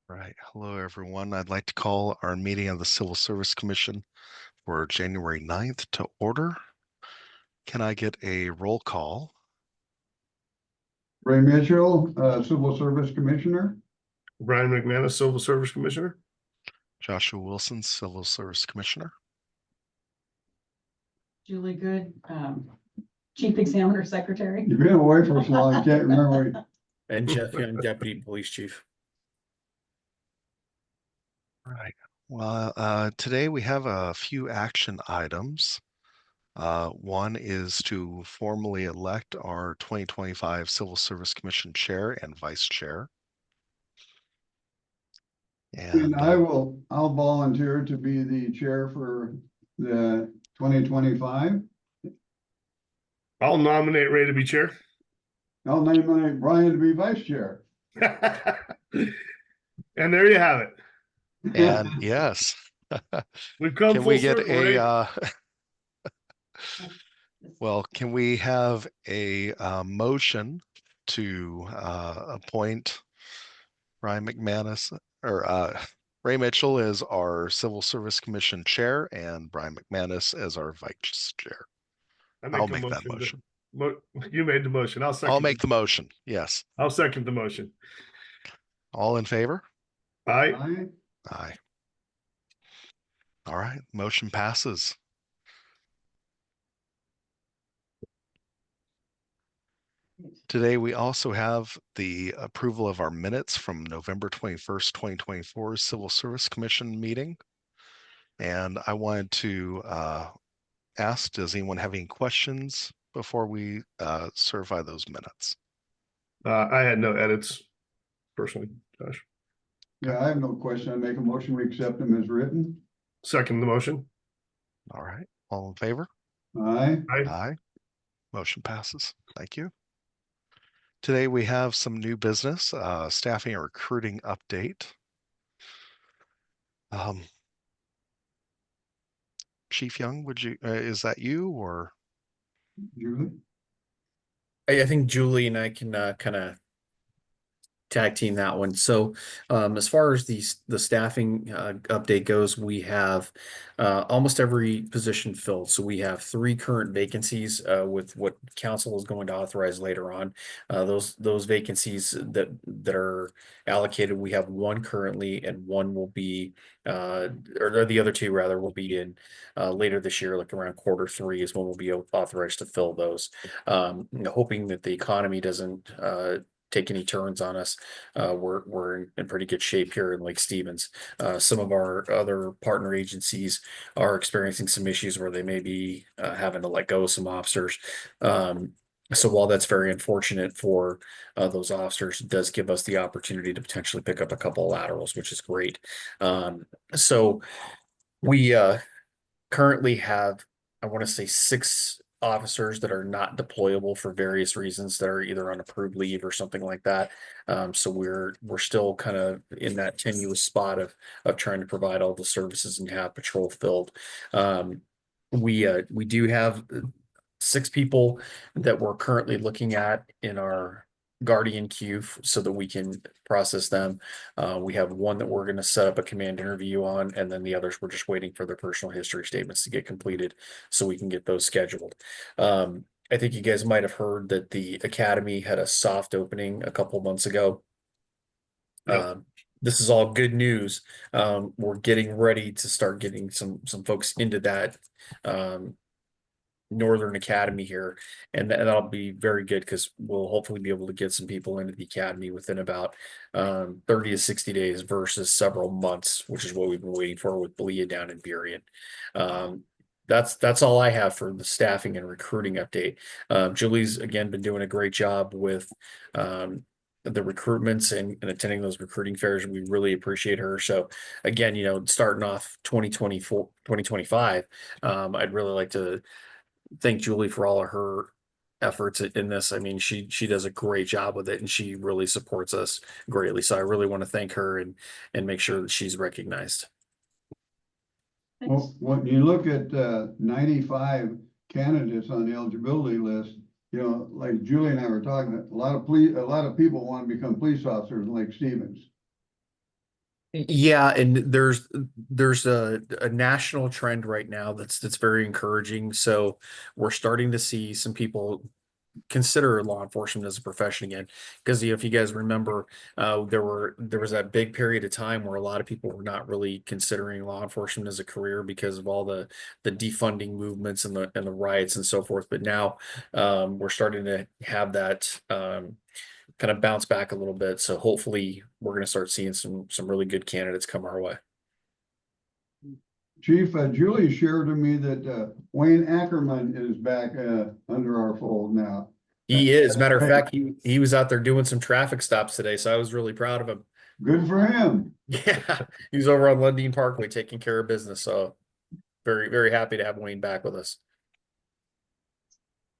Right. Hello, everyone. I'd like to call our meeting of the Civil Service Commission for January 9th to order. Can I get a roll call? Ray Mitchell, Civil Service Commissioner. Brian McManus, Civil Service Commissioner. Joshua Wilson, Civil Service Commissioner. Julie Good, Chief Examiner Secretary. You've been away for so long, I can't remember. And Jeff Young, Deputy Police Chief. Right. Well, today we have a few action items. One is to formally elect our 2025 Civil Service Commission Chair and Vice Chair. And I'll volunteer to be the chair for the 2025. I'll nominate Ray to be chair. I'll nominate Brian to be vice chair. And there you have it. And yes, We've come can full we get circle, Ray. well, can we have a motion to appoint Brian McManus or Ray Mitchell as our Civil Service Commission Chair and Brian McManus as our Vice Chair? I'll make that motion. You made the motion. I'll make the motion. Yes. I'll second the motion. All in favor? Aye. Aye. All right. Motion passes. Today, we also have the approval of our minutes from November 21st, 2024 Civil Service Commission meeting. And I wanted to ask, does anyone have any questions before we certify those minutes? I had no edits personally, Josh. Yeah, I have no question. I make a motion, we accept them as written. Second the motion. All right. All in favor? Aye. Aye. Motion passes. Thank you. Today we have some new business, staffing and recruiting update. Chief Young, would you, is that you or? Julie? I think Julie and I can kind of tag team that one. So as far as the staffing update goes, we have almost every position filled. So we have 3 current vacancies with what council is going to authorize later on. Those vacancies that are allocated, we have 1 currently and 1 will be or the other 2 rather will be in later this year, like around Q3 is when we'll be authorized to fill those. Hoping that the economy doesn't take any turns on us. We're in pretty good shape here in Lake Stevens. Some of our other partner agencies are experiencing some issues where they may be having to let go of some officers. So while that's very unfortunate for those officers, it does give us the opportunity to potentially pick up a couple of laterals, which is great. So we currently have, I want to say 6 officers that are not deployable for various reasons that are either on approved leave or something like that. So we're still kind of in that tenuous spot of trying to provide all the services and have patrol filled. We do have 6 people that we're currently looking at in our guardian queue so that we can process them. We have 1 that we're going to set up a command interview on, and then the others we're just waiting for their personal history statements to get completed so we can get those scheduled. I think you guys might have heard that the academy had a soft opening a couple months ago. Yep. This is all good news. We're getting ready to start getting some folks into that Northern Academy here, and that'll be very good because we'll hopefully be able to get some people into the academy within about 30 to 60 days versus several months, which is what we've been waiting for with Belia down in Burien. That's all I have for the staffing and recruiting update. Julie's again been doing a great job with the recruitments and attending those recruiting fairs. We really appreciate her. So again, starting off 2025, I'd really like to thank Julie for all of her efforts in this. I mean, she does a great job with it and she really supports us greatly. So I really want to thank her and make sure that she's recognized. Well, when you look at 95 candidates on the eligibility list, like Julie and I were talking, a lot of people want to become police officers in Lake Stevens. Yeah, and there's a national trend right now that's very encouraging. So we're starting to see some people consider law enforcement as a profession again. Because if you guys remember, there was that big period of time where a lot of people were not really considering law enforcement as a career because of all the defunding movements and the riots and so forth. But now we're starting to have that kind of bounce back a little bit. So hopefully we're going to start seeing some really good candidates come our way. Chief, Julie shared with me that Wayne Ackerman is back under our fold now. He is. Matter of Right. fact, he was out there doing some traffic stops today, so I was really proud of him. Good for him. Yeah, he was over on Lundeen Parkway taking care of business. So very, very happy to have Wayne back with us.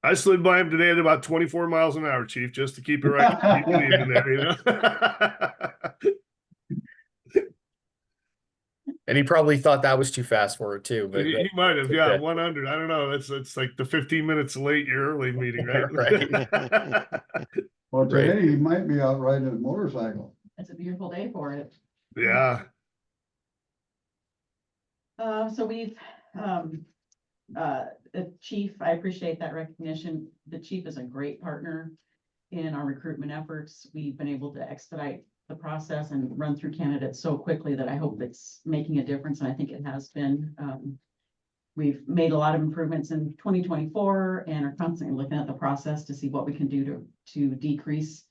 I slid by him today at about 24 miles an hour, Chief, just to keep it right. Keep it even there, you know. And he probably thought that was too fast for it too. But He might have, yeah, okay. 100. I don't know. It's like the 15 minutes late, you're early meeting, right? Right. Well, Right. today he might be out riding his motorcycle. It's a beautiful day for it. Yeah. So we've, the chief, I appreciate that recognition. The chief is a great partner in our recruitment efforts. We've been able to expedite the process and run through candidates so quickly that I hope it's making a difference, and I think it has been. We've made a lot of improvements in 2024 and are constantly looking at the process to see what we can do to decrease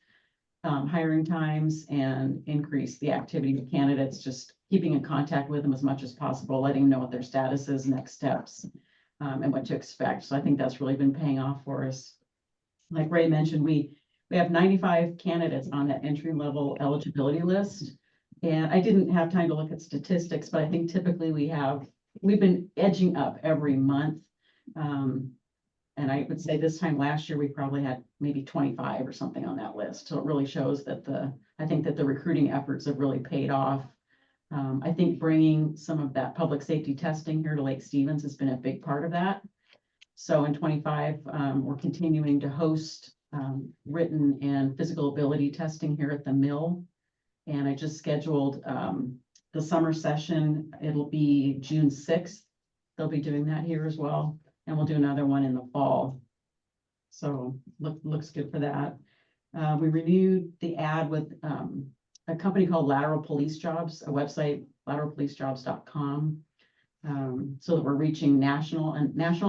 hiring times and increase the activity of candidates, just keeping in contact with them as much as possible, letting them know what their status is, next steps, and what to expect. So I think that's really been paying off for us. Like Ray mentioned, we have 95 candidates on that entry level eligibility list. And I didn't have time to look at statistics, but I think typically we've been edging up every month. And I would say this time last year, we probably had maybe 25 or something on that list. So it really shows that I think that the recruiting efforts have really paid off. I think bringing some of that public safety testing here to Lake Stevens has been a big part of that. So in 25, we're continuing to host written and physical ability testing here at the mill. And I just scheduled the summer session. It'll be June 6th. They'll be doing that here as well. And we'll do another one in the fall. So looks good for that. We renewed the ad with a company called Lateral Police Jobs, a website, lateralpolicejobs.com. So that we're reaching national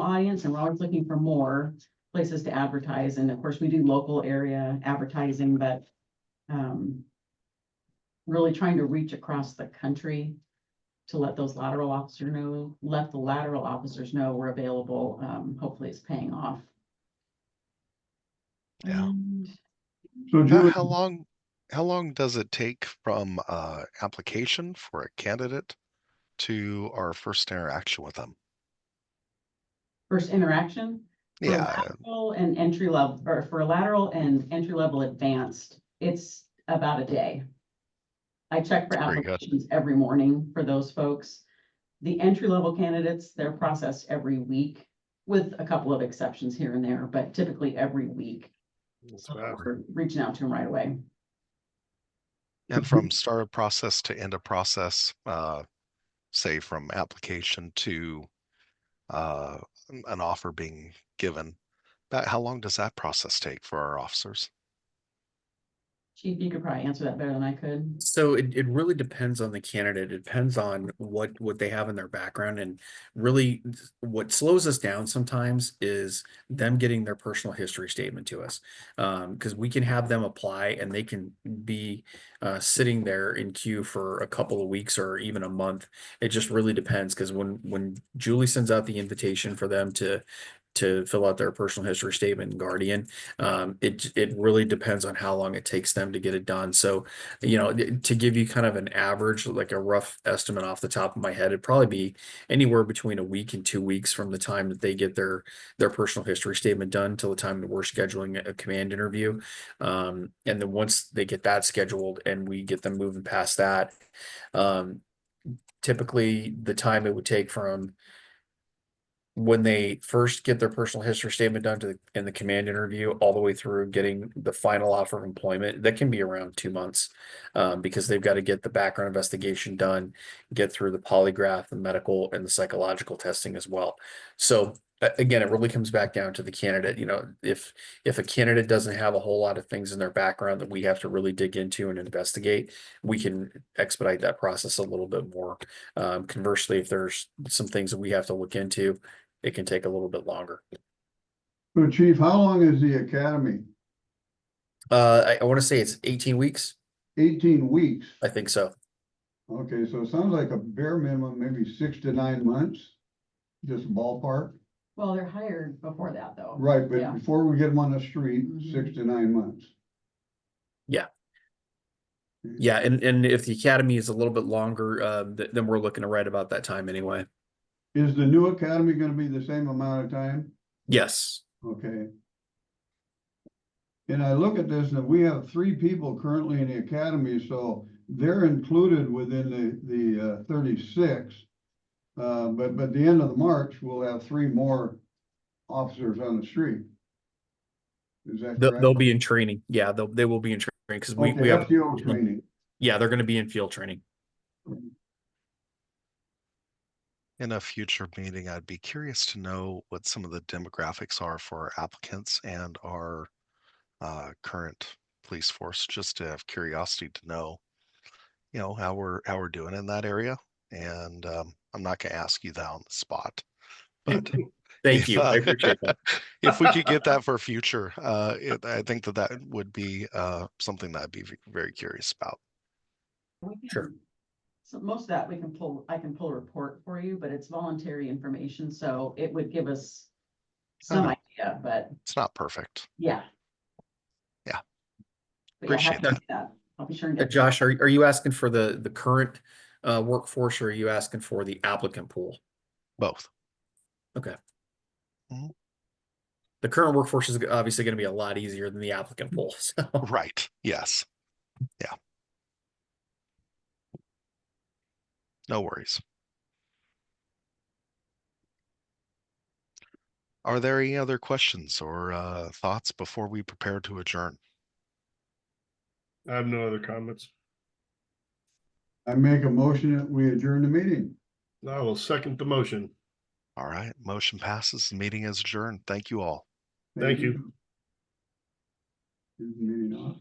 audience, and we're always looking for more places to advertise. And of course, we do local area advertising, but really trying to reach across the country to let the lateral officers know we're available. Hopefully it's paying off. Yeah. And So Julie, How long does it take from application for a candidate to our first interaction with them? first interaction. For Yeah, lateral and entry level, or for lateral and entry level advanced, it's about a day. I check for very good. applications every morning for those folks. The entry level candidates, they're processed every week with a couple of exceptions here and there, but typically every week. That's So bad. we're reaching out to them right away. And from start of process to end of process, say from application to an offer being given, how long does that process take for our officers? Chief, you could probably answer that better than I could. So it really depends on the candidate. It depends on what they have in their background, and really what slows us down sometimes is them getting their personal history statement to us. Because we can have them apply and they can be sitting there in queue for a couple of weeks or even a month. It just really depends, because when Julie sends out the invitation for them to fill out their personal history statement and Guardian, it really depends on how long it takes them to get it done. So, to give you kind of an average, like a rough estimate off the top of my head, it'd probably be anywhere between a week and 2 weeks from the time that they get their personal history statement done till the time that we're scheduling a command interview. And then once they get that scheduled and we get them moving past that, typically the time it would take from when they first get their personal history statement done in the command interview, all the way through getting the final offer of employment, that can be around 2 months, because they've got to get the background investigation done, get through the polygraph, the medical, and the psychological testing as well. So again, it really comes back down to the candidate. You know, if a candidate doesn't have a whole lot of things in their background that we have to really dig into and investigate, we can expedite that process a little bit more. Conversely, if there's some things that we have to look into, it can take a little bit longer. So Chief, how long is the academy? I want to say it's 18 weeks. 18 weeks. I think so. Okay, so it sounds like a bare minimum, maybe 6 to 9 months, just ballpark. Well, they're hired before that though. Right, but Yeah. before we get them on the street, Mhm. 6 to 9 months. Yeah. Yeah, and if the academy is a little bit longer, then we're looking to right about that time anyway. Is the new academy gonna be the same amount of time? Yes. Okay. And I look at this and we have 3 people currently in the academy, so they're included within the 36. But at the end of the March, we'll have 3 more officers on the street. Is that correct? They'll be in training. Yeah, they will be in training because we Okay, have, FTO training. yeah, they're going to be in field training. In a future meeting, I'd be curious to know what some of the demographics are for our applicants and our current police force, just to have curiosity to know, you know, how we're doing in that area. And I'm not going to ask you that on the spot, but Thank if, you. I appreciate that. if we could get that for future, I think that would be something that I'd be very curious about. Sure. So most of that I can pull a report for you, but it's voluntary information, so it would give us some know. idea, but It's not perfect. yeah. Yeah. But yeah, Appreciate happy to that. do that. I'll be sure and get. Josh, are you asking for the current workforce, or are you asking for the applicant pool? Both. Okay. Mhm. The current workforce is obviously going to be a lot easier than the applicant pool. So. Right. Yes. Yeah. No worries. Are there any other questions or thoughts before we prepare to adjourn? I have no other comments. I make a motion that we adjourn the meeting. I will second the motion. All right. Motion passes. The meeting is adjourned. Thank you all. Thank you. Is the meeting off?